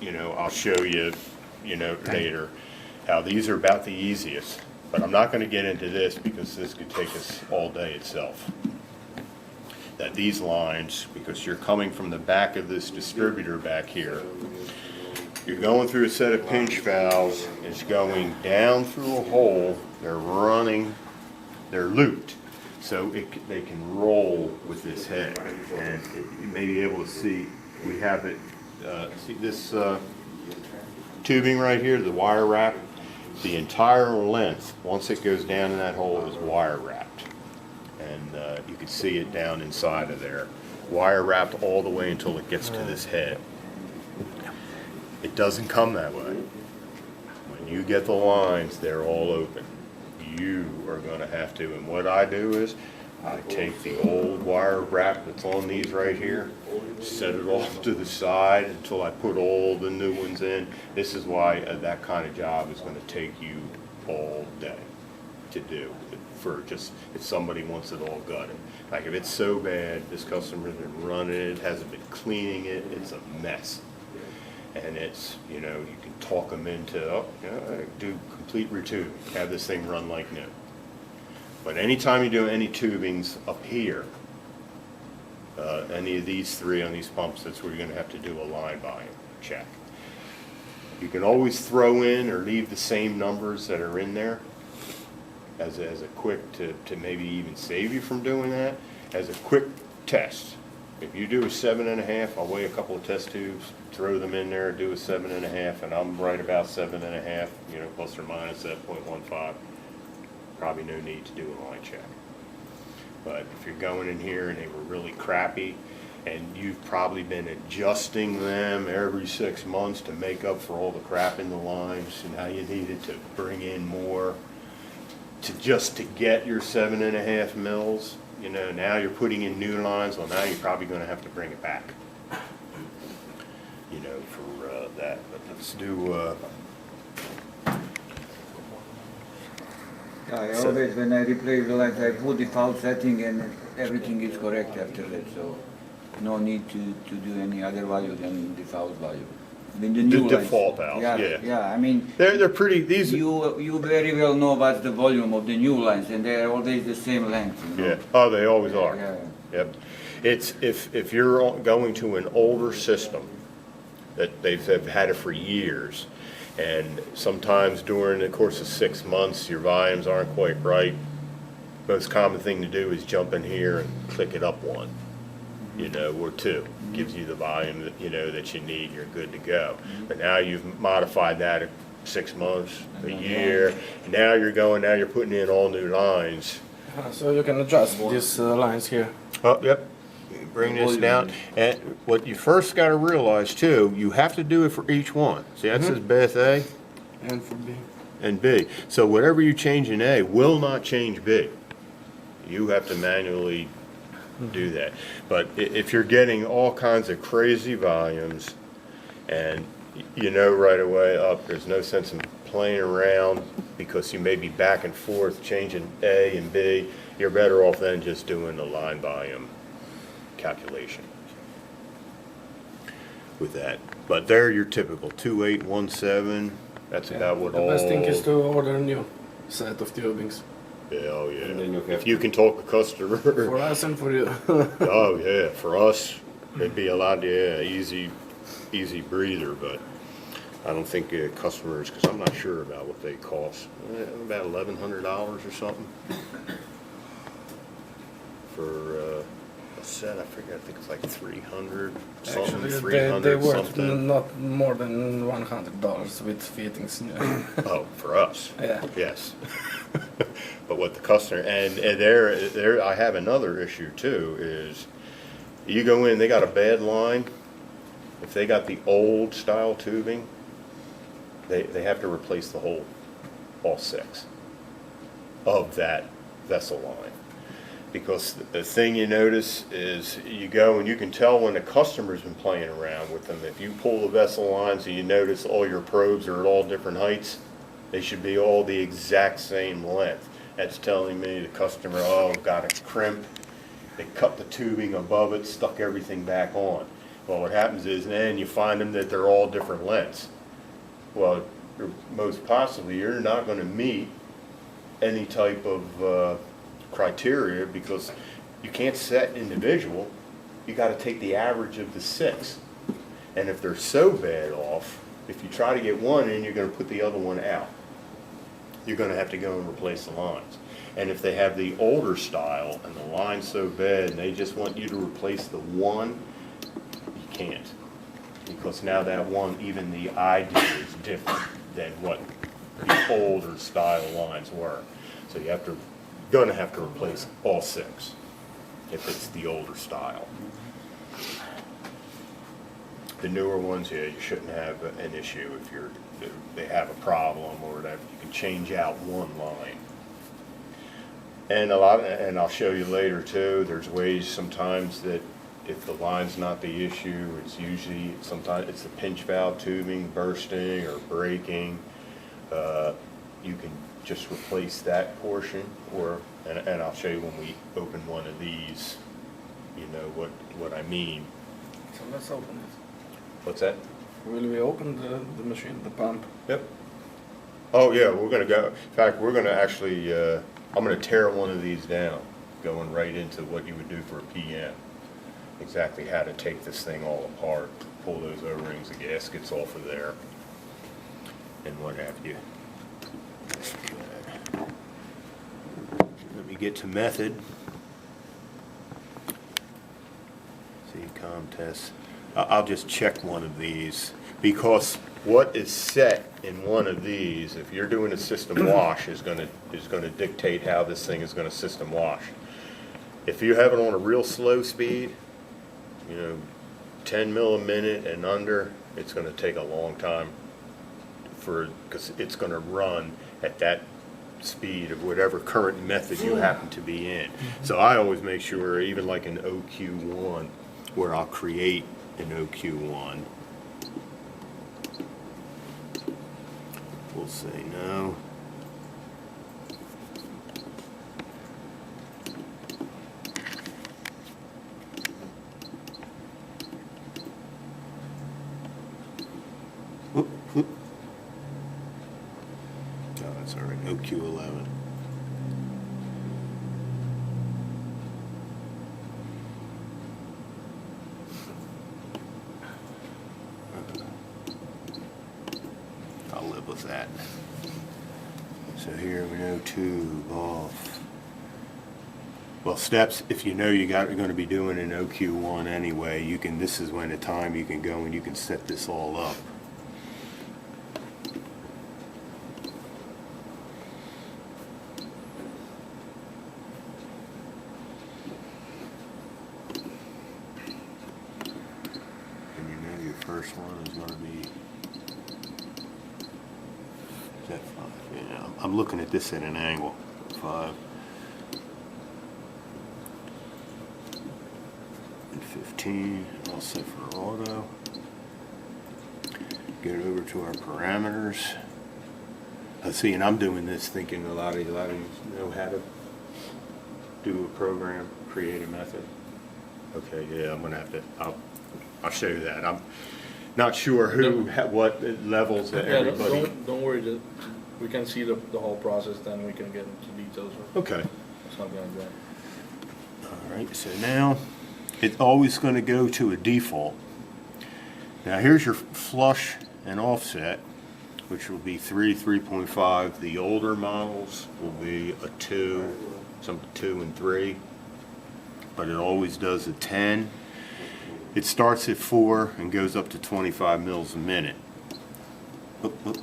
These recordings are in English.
you know, I'll show you, you know, later how these are about the easiest. But I'm not going to get into this because this could take us all day itself. That these lines, because you're coming from the back of this distributor back here, you're going through a set of pinch valves, it's going down through a hole, they're running, they're looped. So they can roll with this head. And you may be able to see, we have it, see this tubing right here, the wire wrap, the entire length, once it goes down in that hole, is wire wrapped. And you can see it down inside of there. Wire wrapped all the way until it gets to this head. It doesn't come that way. When you get the lines, they're all open. You are going to have to, and what I do is I take the old wire wrap that's on these right here, set it off to the side until I put all the new ones in. This is why that kind of job is going to take you all day to do, for just if somebody wants it all gutted. Like if it's so bad, this customer's been running it, hasn't been cleaning it, it's a mess. And it's, you know, you can talk them into, oh, yeah, do complete retubing, have this thing run like new. But anytime you do any tubings up here, any of these three on these pumps, that's where you're going to have to do a line volume check. You can always throw in or leave the same numbers that are in there as a quick, to maybe even save you from doing that, as a quick test. If you do a 7.5, I'll weigh a couple of test tubes, throw them in there, do a 7.5, and I'm right about 7.5, you know, plus or minus that 0.15. Probably no need to do a line check. But if you're going in here and they were really crappy, and you've probably been adjusting them every 6 months to make up for all the crap in the lines, and now you needed to bring in more just to get your 7.5 mils. You know, now you're putting in new lines, well now you're probably going to have to bring it back, you know, for that. But let's do, I always, when I replace the lines, I put default setting and everything is correct after that, so no need to do any other value than default value. In the new default lines, valves, yeah, yeah. yeah, I mean, they're pretty, these, you very well know what's the volume of the new lines, and they're always the same length. You know? yeah, oh, they always are. Yeah. Yep. It's, if you're going to an older system, that they've had it for years, and sometimes during the course of 6 months, your volumes aren't quite right, most common thing to do is jump in here and click it up one, you know, or two. Gives you the volume that, you know, that you need, you're good to go. But now you've modified that at 6 months, a year, now you're putting in all new lines. So you can adjust these lines here. Oh, yep. Bring this down. And what you first got to realize too, you have to do it for each one. See, that says Beth A And for B. and B. So whatever you change in A will not change B. You have to manually do that. But if you're getting all kinds of crazy volumes, and you know right away, there's no sense in playing around because you may be back and forth changing A and B, you're better off than just doing the line volume calculation with that. But they're your typical 2817. That's about what all. The best thing is to order a new set of tubings. Yeah, oh yeah. And then you'll have If you can talk a customer. For us and for you. Oh yeah, for us it'd be a lot, yeah, easy breather. But I don't think customers, because I'm not sure about what they cost. About $1,100 or something for a set. I forget. I think it's like 300 something, Actually, 300 they worth something. not more than $100 with fittings. Oh, for us. Yeah. Yes. But what the customer, and there, I have another issue too, is you go in, they got a bad line. If they got the old style tubing, they have to replace the whole, all 6 of that vessel line. Because the thing you notice is you go and you can tell when the customer's been playing around with them. If you pull the vessel lines and you notice all your probes are at all different heights, they should be all the exact same length. That's telling me the customer, oh, got a crimp. They cut the tubing above it, stuck everything back on. Well, what happens is then you find them that they're all different lengths. Well, most possibly you're not going to meet any type of criteria because you can't set individual. You got to take the average of the 6. And if they're so bad off, if you try to get one in, you're going to put the other one out. You're going to have to go and replace the lines. And if they have the older style and the line's so bad and they just want you to replace the one, you can't. Because now that one, even the idea is different than what the older style lines were. So you have to, going to have to replace all 6 if it's the older style. The newer ones, yeah, you shouldn't have an issue if they have a problem or whatever. You can change out one line. And and I'll show you later too, there's ways sometimes that if the line's not the issue, it's usually, sometimes it's the pinch valve tubing bursting or breaking. You can just replace that portion, and I'll show you when we open one of these, you know what I mean. So let's open it. What's that? Will we open the machine, the pump? Yep. Oh yeah, we're gonna go, in fact, we're gonna actually, I'm gonna tear one of these down, going right into what you would do for a PM. Exactly how to take this thing all apart, pull those O-rings, the gaskets off of there, and what have you. Let me get to method. See, test. I'll just check one of these because what is set in one of these, if you're doing a system wash, is going to dictate how this thing is going to system wash. If you have it on a real slow speed, you know, 10 mil a minute and under, it's going to take a long time because it's going to run at that speed of whatever current method you happen to be in. So I always make sure, even like an OQ1, where I'll create an OQ1. We'll say no. Whoop, whoop. Oh, that's all right. OQ11. I'll live with that. So here we go, tube off. Well, steps, if you know you're going to be doing an OQ1 anyway, you can, this is when the time you can go and you can set this all up. And you know your first one is going to be, is that 5? Yeah, I'm looking at this at an angle. 5. And 15, all set for auto. Get over to our parameters. See, and I'm doing this thinking a lot of you know how to do a program, create a method. Okay, yeah, I'm gonna have to, I'll show you that. I'm not sure what levels that everybody. Don't worry, we can see the whole process, then we can get into details. Okay. It's not gonna go. All right, so now it's always going to go to a default. Now here's your flush and offset, which will be 3, 3.5. The older models will be a 2, some 2 and 3, but it always does a 10. It starts at 4 and goes up to 25 mils a minute. Oop, oop.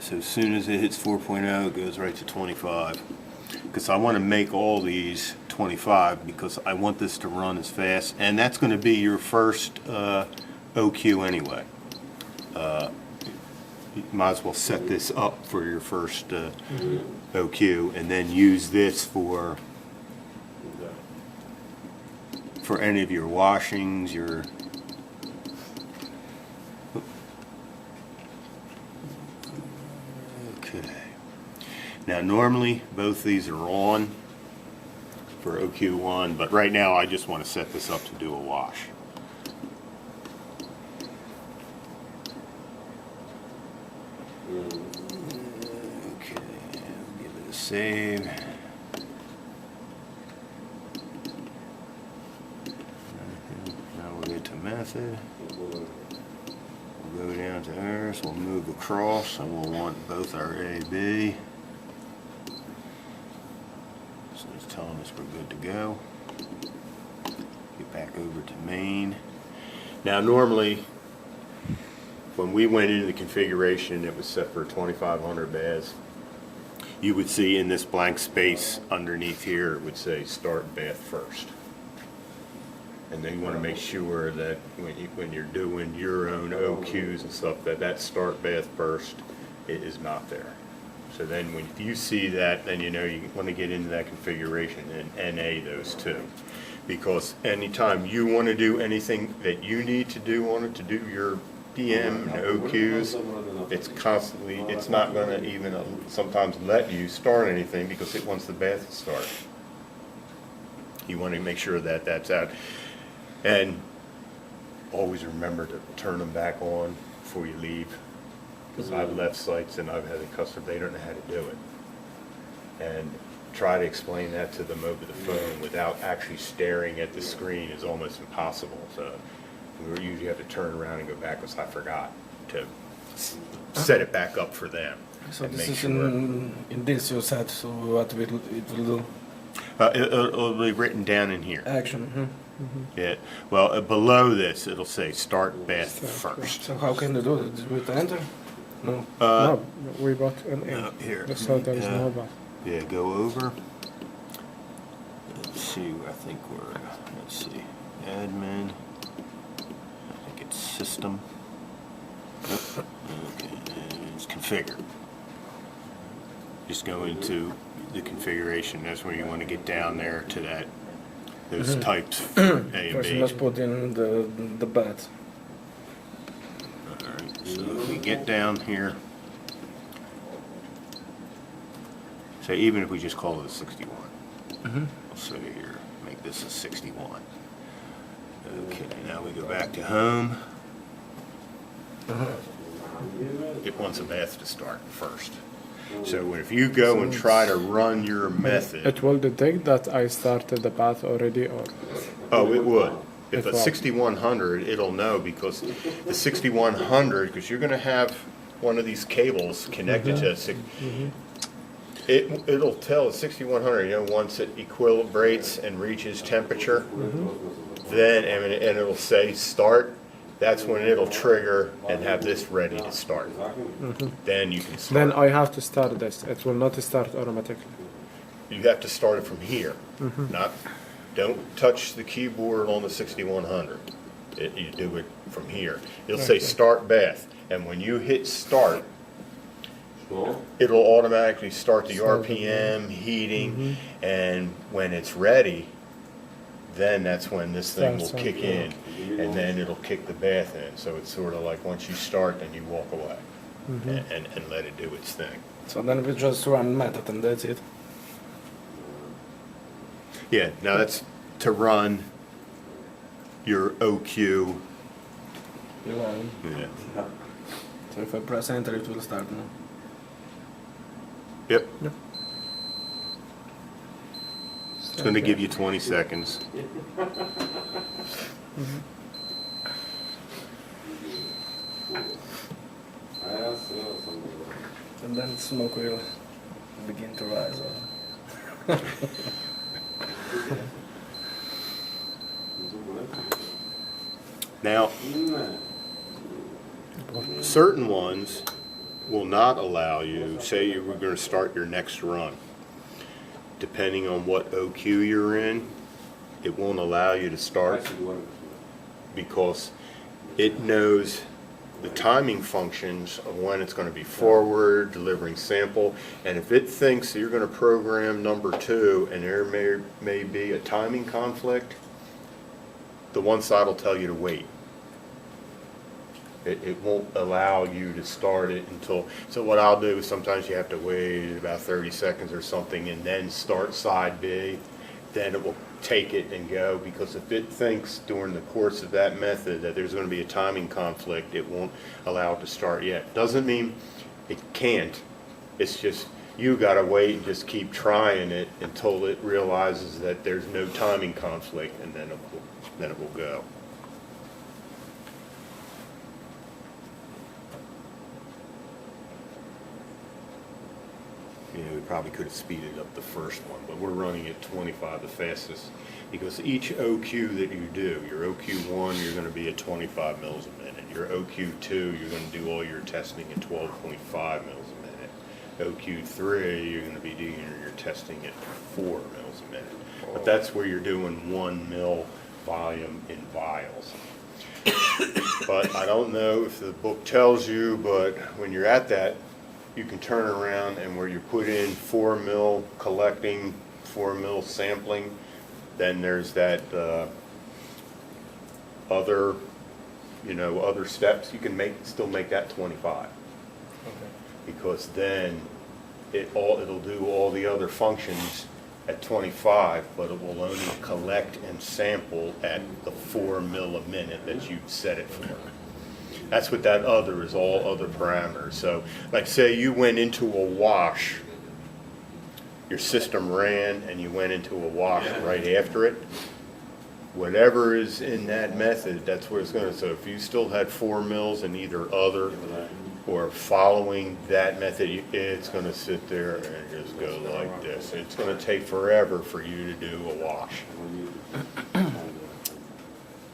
So as soon as it hits 4.0, it goes right to 25. Because I want to make all these 25 because I want this to run as fast. And that's going to be your first OQ anyway. You might as well set this up for your first OQ and then use this for any of your washings, your Now normally both these are on for OQ1, but right now I just want to set this up to do a wash. Okay, give it a save. Now we'll get to method. We'll go down to ours, we'll move across, and we'll want both our A, B. So it's telling us we're good to go. Get back over to main. Now normally, when we went into the configuration, it was set for 2500 baths. You would see in this blank space underneath here, it would say start bath first. And then you want to make sure that when you're doing your own OQs and stuff, that start bath first is not there. So then when you see that, then you know you want to get into that configuration and NA those two. Because anytime you want to do anything that you need to do on it to do your PM and OQs, it's not going to even sometimes let you start anything because it wants the bath to start. You want to make sure that that's out. And always remember to turn them back on before you leave. Because I've left sites and I've had a customer, they don't know how to do it. And try to explain that to them over the phone without actually staring at the screen is almost impossible. So we usually have to turn around and go back because I forgot to set it back up for them. So and this make is sure. in this you said, so what it will do? It'll be written down in here. Action. Yeah. Well, below this, it'll say start bath first. So how can you do it? With enter? No. No, we got an A. Here. So there is no bath. Yeah, go over. Let's see, I think let's see, admin. I think it's system. Yep. Okay, and it's configure. Just go into the configuration. That's where you want to get down there to that. Those types for A and First you B. must put in the bed. Alright, so if we get down here, so even if we just call it a 61, we'll say here, make this a 61. Okay, now we go back to home. It wants a bath to start first. So if you go and try to run your method, It will detect that I started the bath already, or oh, it would. If It a will. 6100, it'll know because the 6100, because you're going to have one of these cables connected to it'll tell the 6100, you know, once it equilibrates and reaches temperature, then and it'll say start. That's when it'll trigger and have this ready to start. Then you can start. then I have to start this. It will not start automatically. You have to start it from here. Don't touch the keyboard on the 6100. You do it from here. It'll say start bath, and when you hit start, it'll automatically start the RPM, heating, and when it's ready, then that's when this thing will kick in, and then it'll kick the bath in. So it's sort of like once you start, then you walk away and let it do its thing. So then we just run method and that's it. Yeah, now that's to run your OQ. Yeah. So if I press enter it will start now. Yep. It's going to give you 20 seconds. And then smoke will begin to rise up. Now, certain ones will not allow you, say you were going to start your next run. Depending on what OQ you're in, it won't allow you to start because it knows the timing functions of when it's going to be forward, delivering sample, and if it thinks that you're going to program number 2 and there may be a timing conflict, the one side will tell you to wait. It won't allow you to start it until, so what I'll do is sometimes you have to wait about 30 seconds or something and then start side B. Then it will take it and go, because if it thinks during the course of that method that there's going to be a timing conflict, it won't allow it to start yet. Doesn't mean it can't. It's just you got to wait and just keep trying it until it realizes that there's no timing conflict, and then it will go. You know, we probably could have speeded up the first one, but we're running at 25 the fastest, because each OQ that you do, your OQ1, you're going to be at 25 mils a minute. Your OQ2, you're going to do all your testing at 12.5 mils a minute. OQ3, you're going to be doing your testing at 4 mils a minute. But that's where you're doing 1 mil volume in vials. But I don't know if the book tells you, but when you're at that, you can turn around and where you put in 4 mil collecting, 4 mil sampling, then there's that other steps. You can still make that 25. Okay. Because then it'll do all the other functions at 25, but it will only collect and sample at the 4 mil a minute that you set it for. That's what that other is, all other parameters. So, like say you went into a wash, your system ran and you went into a wash right after it. Whatever is in that method, that's where it's going to. So if you still had 4 mils in either other or following that method, it's going to sit there and just go like this. It's going to take forever for you to do a wash.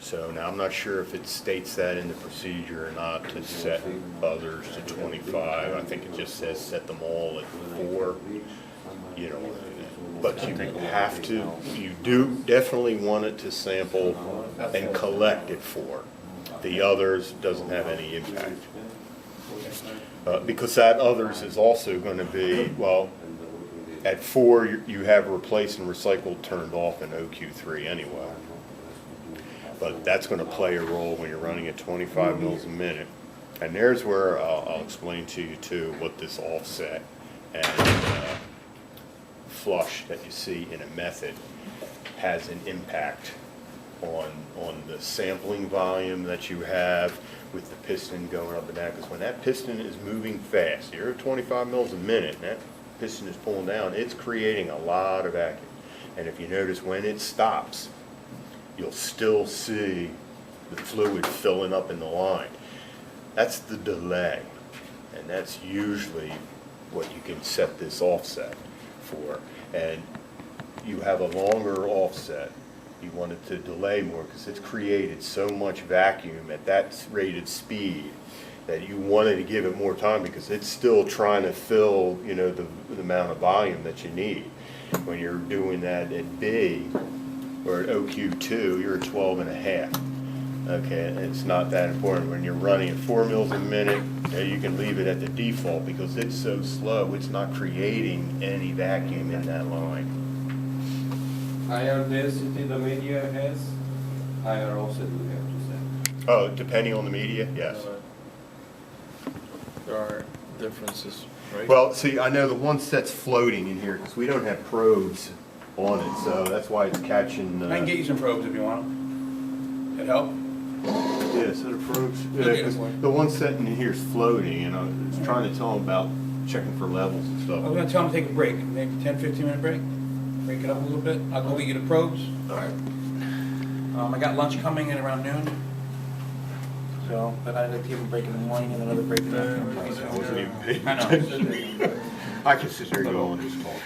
So now I'm not sure if it states that in the procedure or not to set others to 25. I think it just says set them all at 4. You know, but you have to, you do definitely want it to sample and collect at 4. The others doesn't have any impact. Because that others is also going to be, well, at 4 you have replace and recycle turned off in OQ3 anyway. But that's going to play a role when you're running at 25 mils a minute. And there's where I'll explain to you too what this offset and flush that you see in a method has an impact on the sampling volume that you have with the piston going up and down. Because when that piston is moving fast, you're at 25 mils a minute, and that piston is pulling down, it's creating a lot of vacuum. And if you notice, when it stops, you'll still see the fluid filling up in the line. That's the delay, and that's usually what you can set this offset for. And you have a longer offset. You want it to delay more because it's created so much vacuum at that rated speed that you wanted to give it more time because it's still trying to fill, you know, the amount of volume that you need. When you're doing that at B, or at OQ2, you're at 12 and a half. Okay, it's not that important. When you're running at 4 mils a minute, you can leave it at the default because it's so slow, it's not creating any vacuum in that line. Higher density the media has, higher offset we have to set. Oh, depending on the media, yes. There are differences, right? Well, see, I know the one set's floating in here because we don't have probes on it, so that's why it's catching. I can get you some probes if you want them. That help? Yeah, so the probes. I'll get it 'Cause for you. the one set in here is floating, and I was trying to tell them about checking for levels and I was stuff. gonna tell them to take a break, maybe 10, 15-minute break. Break it up a little bit. I'll go get you the probes. All right. I got lunch coming in around noon. So, but I'd like to give them a break in the morning and another break in the afternoon. I wasn't even paying I know. attention. I can sit there and go on this talk.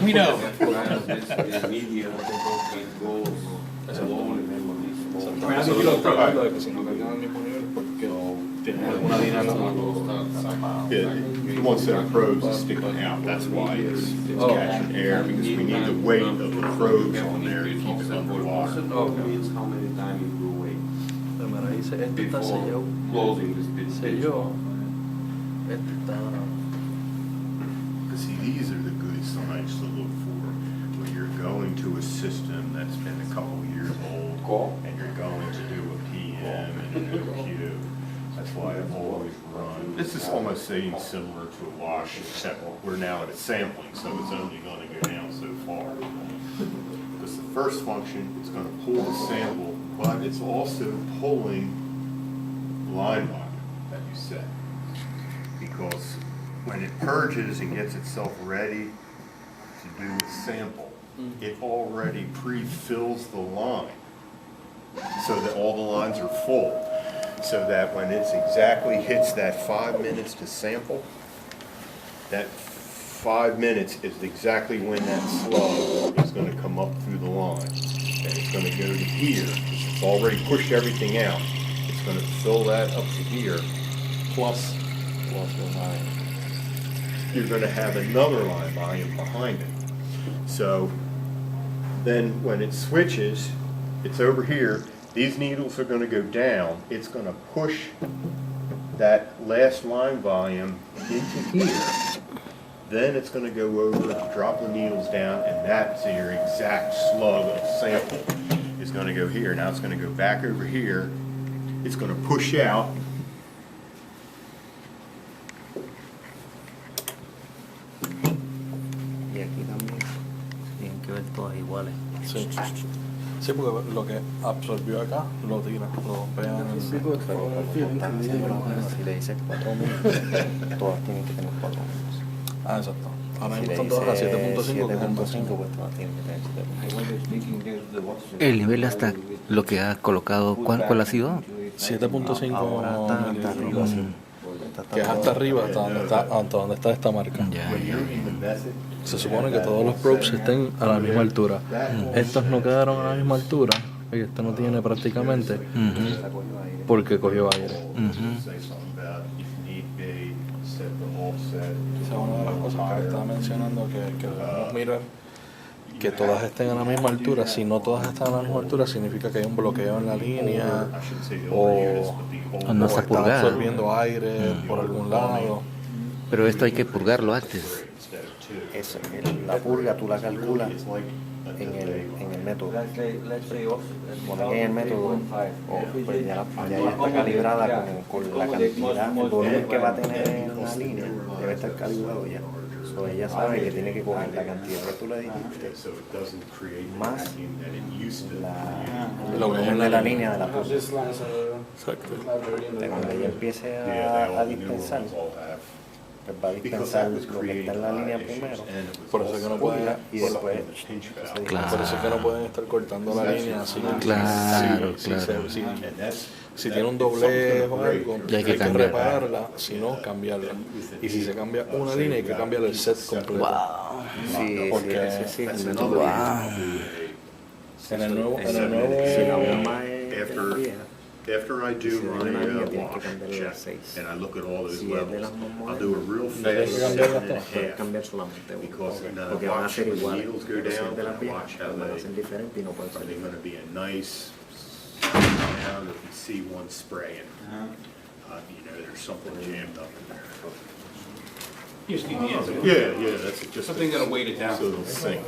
We know. Higher density media, it goes alone in I'll give you those probes. Yeah, the one set of probes is sticking out, that's why it's catching air, because we need the weight of the probes on there to keep it underwater. means how many times you do wait Cámara dice, este está before sellado. closing this Selló. Este está. Because see, these are the good signs to look for when you're going to a system that's been a couple years old Call. and you're going to do a PM and an OQ. why I've always run. This is almost saying similar to a wash, except we're now at a sampling, so it's only going to go down so far. Because the first function is going to pull the sample, but it's also pulling line volume that you set. Because when it purges and gets itself ready to do a sample, it already pre-fills the line so that all the lines are full. So that when it exactly hits that 5 minutes to sample, that 5 minutes is exactly when that slug is going to come up through the line. And it's going to go to here. It's already pushed everything out. It's going to fill that up to here, plus the line. You're going to have another line volume behind it. So then when it switches, it's over here. These needles are going to go down. It's going to push that last line volume into here. Then it's going to go over, drop the needles down, and that's your exact slug of sample is going to go here. Now it's going to go back over here. It's going to push out. Y aquí también tienen que ver todas iguales. Sí. Sí, porque lo que absorbió acá lo tira, lo pega en el... Pero como están haciendo las cosas, si le dices 4 minutos, todas tienen que tener 4 minutos. Ah, exacto. Ahora Si mismo le están todas a dices 7.5, 7.5, pues todas tienen que tener 7.5. El El nivel hasta lo que has colocado, ¿cuál ha sido? 7.5 Ahora está arriba, sí. que es hasta arriba, hasta donde está esta marca. Ya, Se supone que todos los probes estén a la misma altura. Estos no quedaron a la misma altura, y este no tiene prácticamente, porque cogió aire. Esa es una de las cosas que estaba mencionando, que debemos mirar que todas estén a la misma altura. Si no todas están a la misma altura, significa que hay un bloqueo en la línea o no está purgada. absorbiendo aire por algún lado. Pero esto hay que purgarlo antes. Eso, la purga tú la calculas en el método. Cuando en el método, pues ya está calibrada con la cantidad, el volumen que va a tener en la línea, debe estar calibrado ya. So, ella sabe que tiene que coger la cantidad que tú le dijiste más el volumen de la línea de la purga. Exacto. Cuando ella empiece a dispensar, pues va a dispensar lo que está en la línea primero. Por eso es que no pueden, Y después, por eso es que no pueden estar cortando la línea así. Claro, claro. Si tiene un doblez o algo, Ya hay que repararla, si no, cambiarla. Y si se cambia una línea, hay que cambiar el set completo. Wow. Sí, Porque sí, el método. Wow. en el nuevo Si la bomba es After I do my wash check and I look at all those levels, I'll do a real fast second and a puedes half. cambiar solamente uno. Because now Porque van a watch ser when the iguales. needles go Pero si down, es de las and viejas, watch how van a they, ser diferentes y no pueden are they salir. going to be a nice down if you see one spraying. You know, there's something jammed up in there. You just need the answer. Yeah, that's it. Just Something that'll weight it down. so it'll sink.